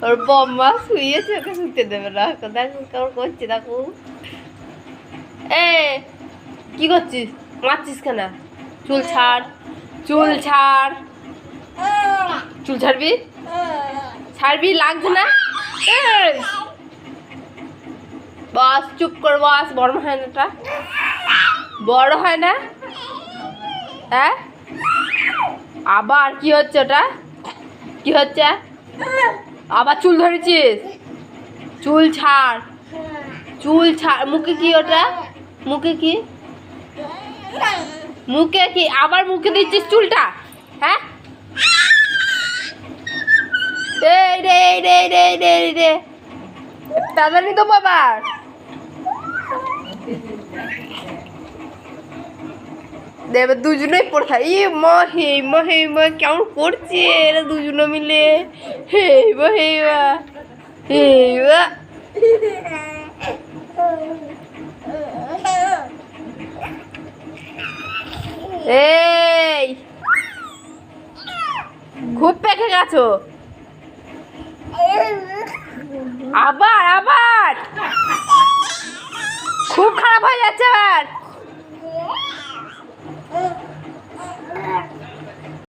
ওর বম্মা শুয়েছে, ওকে শুতে দেবে না। দেখো কেমন করছে, দেখো। এ কি করছিস, মারছিস কেন? চুল ছাড়, চুল ছাড়, চুল ছাড়বি, ছাড়বি, লাগছে না? বস, চুপ কর বস, বড় হয় না, এটা বড় হয় না। হ্যাঁ, আবার কি হচ্ছে ওটা, কি হচ্ছে? আবার চুল ধরেছিস, চুল ছাড়, চুল ছাড়। মুখে কি ওটা, মুখে কি, মুখে কি আবার মুখে দিচ্ছিস চুলটা? হ্যাঁ, এই রে এই রে এই রে এই রে এই রে, তাড়াতাড়ি তো বাবার। দেবে দুজনেই পড়ে থাকে। ই মা হে মা হে মা, কেমন করছে এরা দুজনে মিলে। হে মা হে মা, হে মা। এই খুব পেকে গেছো, আবার আবার খুব খারাপ হয়ে যাচ্ছে আবার।